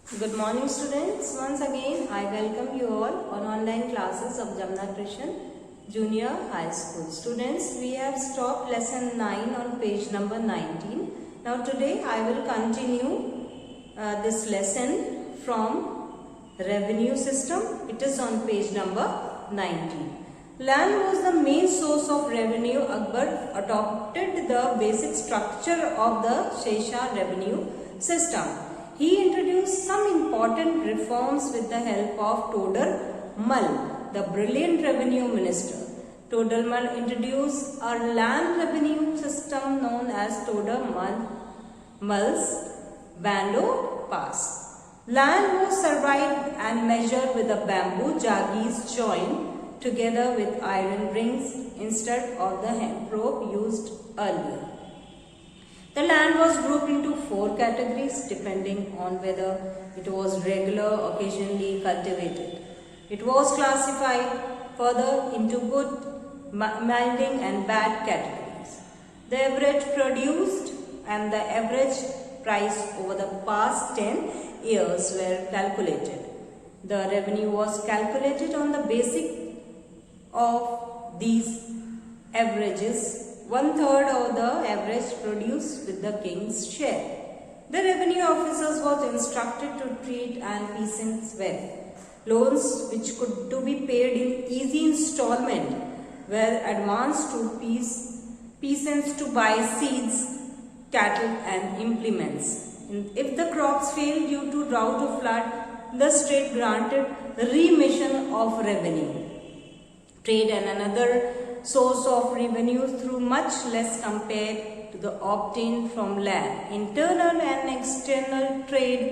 Good morning students. Once again I welcome you all on online classes of Jamna Krishan Junior High School. Students, we have stopped lesson 9 on page number 19. Now today I will continue this lesson from revenue system. It is on page number 19. Land was the main source of revenue. Akbar adopted the basic structure of the Shesha revenue system. He introduced some important reforms with the help of Todar Mal, the brilliant revenue minister. Todar Mal introduced a land revenue system known as Todar Mal's Bando Pass. Land was surveyed and measured with a bamboo jagis joined together with iron rings instead of the hemp rope used earlier. The land was grouped into 4 categories depending on whether it was regular or occasionally cultivated. It was classified further into good, middling and bad categories. The average produced and the average price over the past 10 years were calculated. The revenue was calculated on the basis of these averages. 1/3 of the average produce with the king's share. The revenue officers was instructed to treat and peasants well. Loans which could to be paid in easy installment were advanced to peasants to buy seeds, cattle and implements. If the crops failed due to drought or flood, the state granted remission of revenue. Trade and another source of revenue through much less compared to the obtained from land. Internal and external trade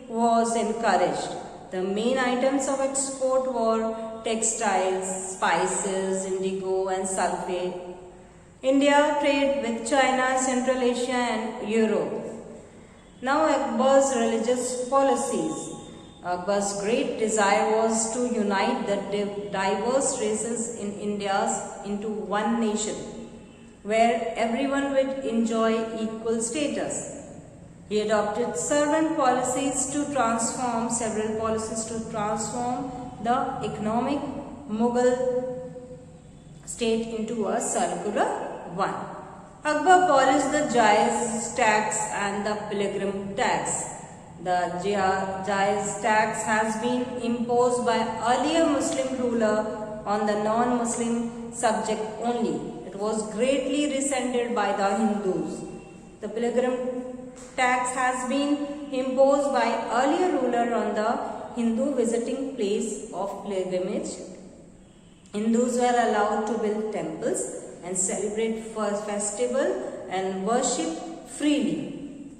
was encouraged. The main items of export were textiles, spices, indigo and sulphate. India traded with China, Central Asia and Europe. Now Akbar's religious policies. Akbar's great desire was to unite the diverse races in India into one nation, where everyone would enjoy equal status. He adopted several policies to transform the economic Mughal state into a circular one. Akbar abolished the Jais tax and the pilgrim tax. The Jais tax has been imposed by earlier Muslim ruler on the non-Muslim subject only. It was greatly resented by the Hindus. The pilgrim tax has been imposed by earlier ruler on the Hindu visiting place of pilgrimage. Hindus were allowed to build temples and celebrate festival and worship freely.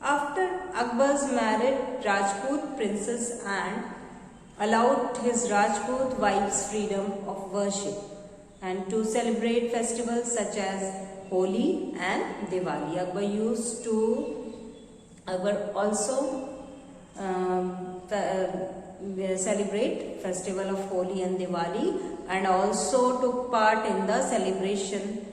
After Akbar's married Rajput princess and allowed his Rajput wives freedom of worship and to celebrate festivals such as Holi and Diwali. Akbar also celebrate festival of Holi and Diwali and also took part in the celebration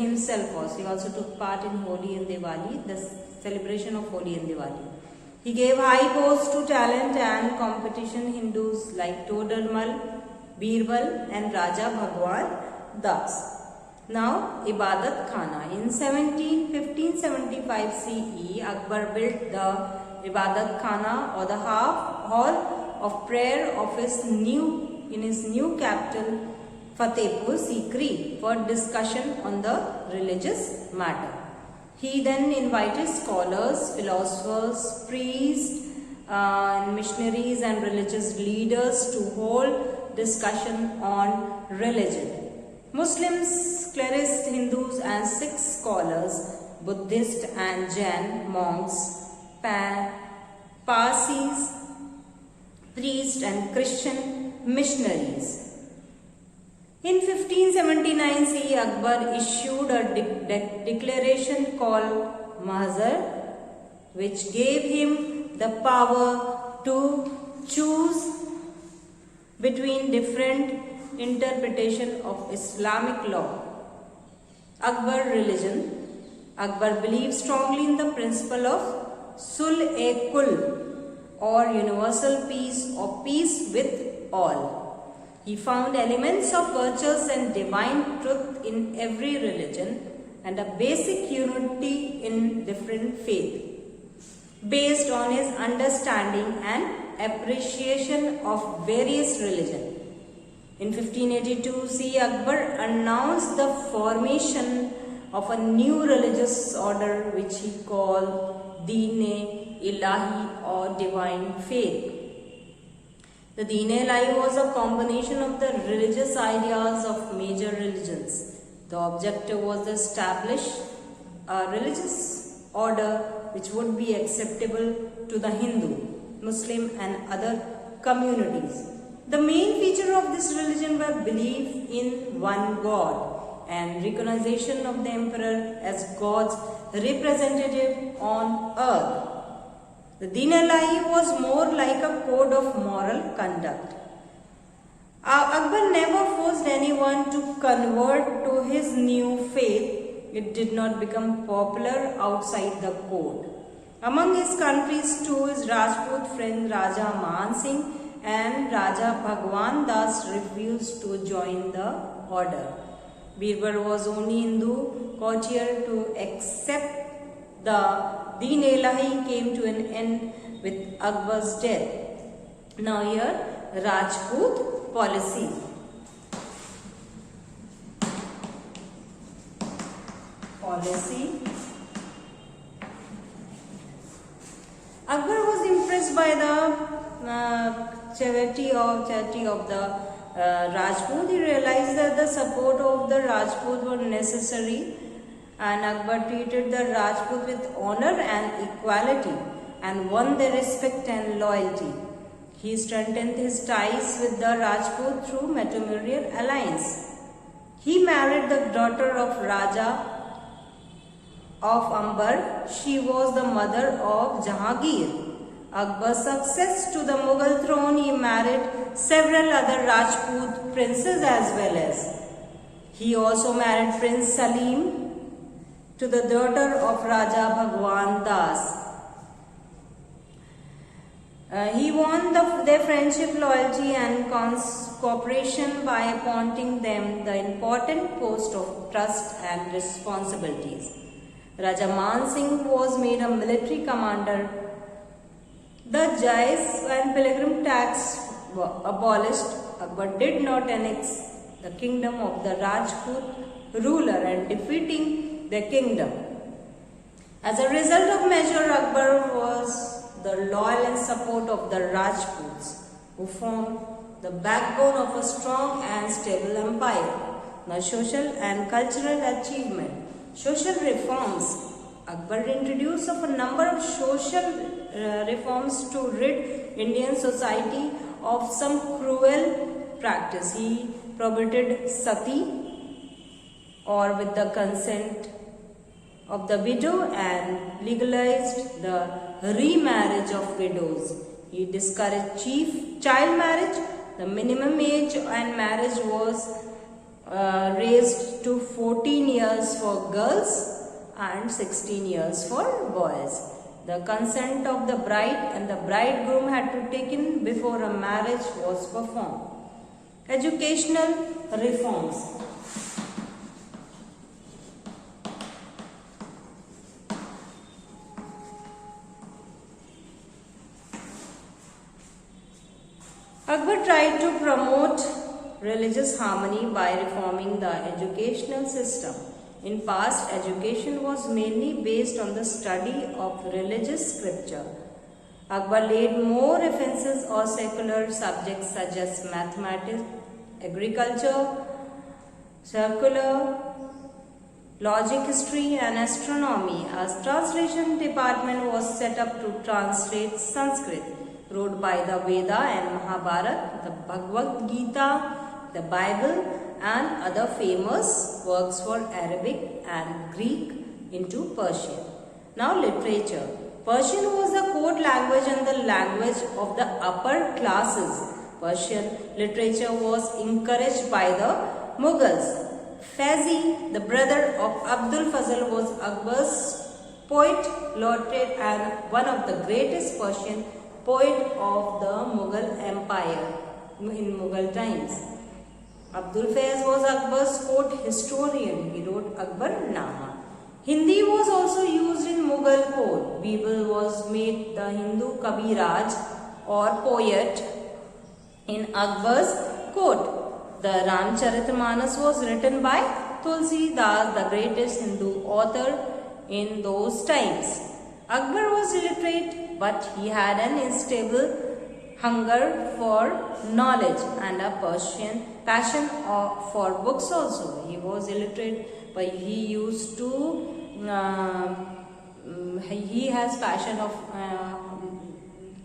himself also. He also took part in Holi and Diwali, the celebration of Holi and Diwali. He gave high post to talent and competition Hindus like Todar Mal, Birbal and Raja Bhagwan Das. Now Ibadat Khana. In 1575 CE, Akbar built the Ibadat Khana or the hall of prayer of his new capital Fatehpur Sikri for discussion on the religious matter. He then invited scholars, philosophers, priests, missionaries and religious leaders to hold discussion on religion. Muslims, clerics, Hindus and Sikh scholars, Buddhist and Jain monks, Parsis, priests and Christian missionaries. In 1579 CE, Akbar issued a declaration called Mahzar, which gave him the power to choose between different interpretation of Islamic law. Akbar religion. Akbar believed strongly in the principle of Sul-e-Kul, or universal peace or peace with all. He found elements of virtues and divine truth in every religion and a basic unity in different faiths, based on his understanding and appreciation of various religions. In 1582, C. Akbar announced the formation of a new religious order which he called Deen-e-Ilahi or divine faith. The Deen-e-Ilahi was a combination of the religious ideas of major religions. The objective was to establish a religious order which would be acceptable to the Hindu, Muslim and other communities. The main feature of this religion was belief in one God and recognition of the emperor as God's representative on earth. The Deen-e-Ilahi was more like a code of moral conduct. Akbar never forced anyone to convert to his new faith. It did not become popular outside the court. Among his countries too, his Rajput friend Raja Man Singh and Raja Bhagwan Das refused to join the order. Birbal was only Hindu courtier to accept the Deen-e-Ilahi came to an end with Akbar's death. Now here Rajput policy. Akbar was impressed by the charity of the Rajput. He realized that the support of the Rajput were necessary, and Akbar treated the Rajput with honor and equality and won their respect and loyalty. He strengthened his ties with the Rajput through matrimonial alliance. He married the daughter of Raja of Amber. She was the mother of Jahangir. Akbar's success to the Mughal throne, he married several other Rajput princes as well as. He also married Prince Salim to the daughter of Raja Bhagwan Das. He won their friendship, loyalty and cooperation by appointing them the important post of trust and responsibilities. Raja Man Singh was made a military commander. The Jais and pilgrim tax were abolished. Akbar did not annex the kingdom of the Rajput ruler and defeating their kingdom. As a result of measure, Akbar was the loyal and support of the Rajputs, who formed the backbone of a strong and stable empire. Now, social and cultural achievement. Social reforms. Akbar introduced of a number of social reforms to rid Indian society of some cruel practice. He prohibited sati, or with the consent of the widow, and legalized the remarriage of widows. He discouraged child marriage. The minimum age and marriage was raised to 14 years for girls and 16 years for boys. The consent of the bride and the bridegroom had to be taken before a marriage was performed. Educational reforms. Akbar tried to promote religious harmony by reforming the educational system. In past, education was mainly based on the study of religious scripture. Akbar laid more emphasis on secular subjects such as mathematics, agriculture, circular, logic, history and astronomy. A translation department was set up to translate Sanskrit, wrote by the Veda and Mahabharata, the Bhagavad Gita, the Bible and other famous works for Arabic and Greek into Persian. Now literature. Persian was the court language and the language of the upper classes. Persian literature was encouraged by the Mughals. Faizi, the brother of Abdul Fazl, was Akbar's poet, laureate and one of the greatest Persian poet of the Mughal Empire in Mughal times. Abdul Faiz was Akbar's court historian. He wrote Akbarnama. Hindi was also used in Mughal court. Birbal was made the Hindu Kaviraj or poet in Akbar's court. The Ramcharitmanas was written by Tulsi Das, the greatest Hindu author in those times. Akbar was illiterate, but he had an unstable hunger for knowledge and a passion for books also. He was illiterate, but he used to he has passion of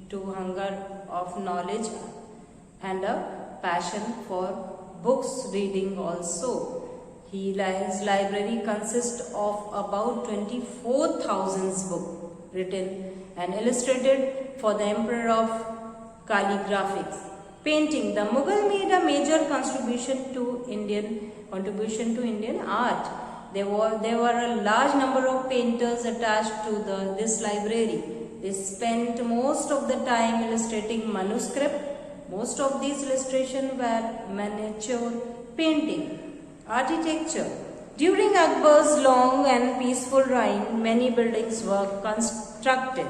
to hunger of knowledge and a passion for books reading also. His library consists of about 24,000 books written and illustrated for the emperor of calligraphics. Painting. The Mughal made a major contribution to Indian art. There were a large number of painters attached to this library. They spent most of the time illustrating manuscript. Most of these illustrations were miniature painting. Architecture. During Akbar's long and peaceful reign, many buildings were constructed.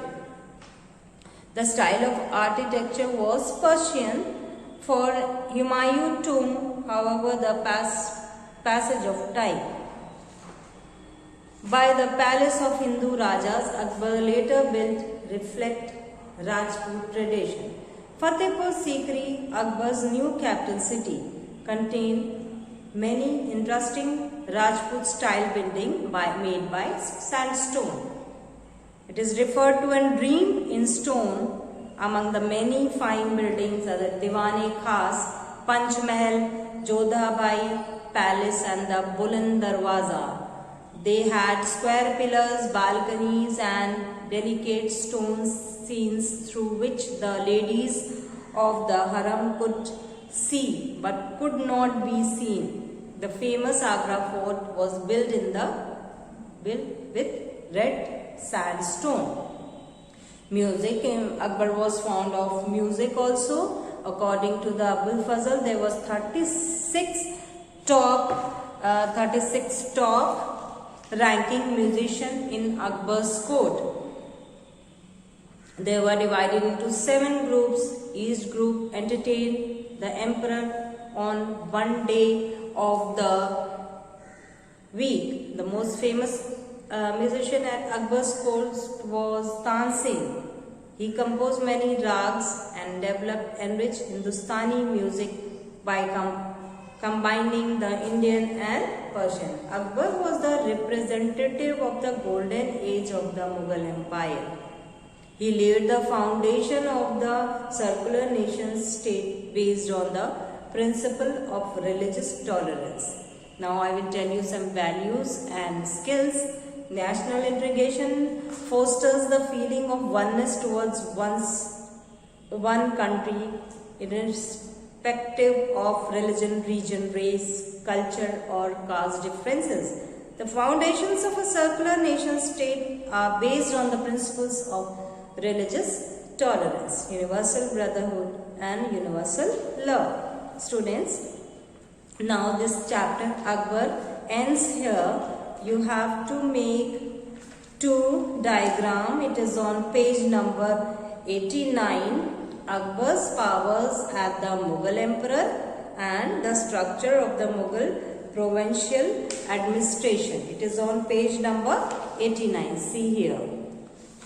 The style of architecture was Persian. For Humayun tomb, however, the passage of time by the palace of Hindu Rajas, Akbar later built reflect Rajput tradition. Fatehpur Sikri, Akbar's new capital city, contained many interesting Rajput style building made by sandstone. It is referred to and dreamed in stone. Among the many fine buildings are the Diwan-e-Khas, Panch Mahal, Jodha Bai Palace and the Buland Darwaza. They had square pillars, balconies and delicate stone scenes through which the ladies of the harem could see but could not be seen. The famous Agra fort was built with red sandstone. Music. Akbar was fond of music also. According to the Abul Fazl, there was 36 top ranking musicians in Akbar's court. They were divided into 7 groups. Each group entertained the emperor on one day of the week. The most famous musician at Akbar's court was Tan Singh. He composed many rags and developed enriched Hindustani music by combining the Indian and Persian. Akbar was the representative of the golden age of the Mughal Empire. He laid the foundation of the secular nation state based on the principle of religious tolerance. Now I will tell you some values and skills. National integration fosters the feeling of oneness towards one country, irrespective of religion, region, race, culture or caste differences. The foundations of a secular nation state are based on the principles of religious tolerance, universal brotherhood and universal love. Students, now this chapter Akbar ends here. You have to make 2 diagrams. It is on page number 89. Akbar's powers as the Mughal emperor and the structure of the Mughal provincial administration. It is on page number 89. See here.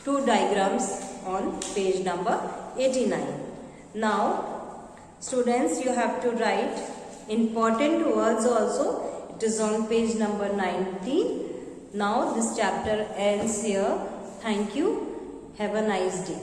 2 diagrams on page number 89. Now, students, you have to write important words also. It is on page number 19. Now this chapter ends here. Thank you. Have a nice day.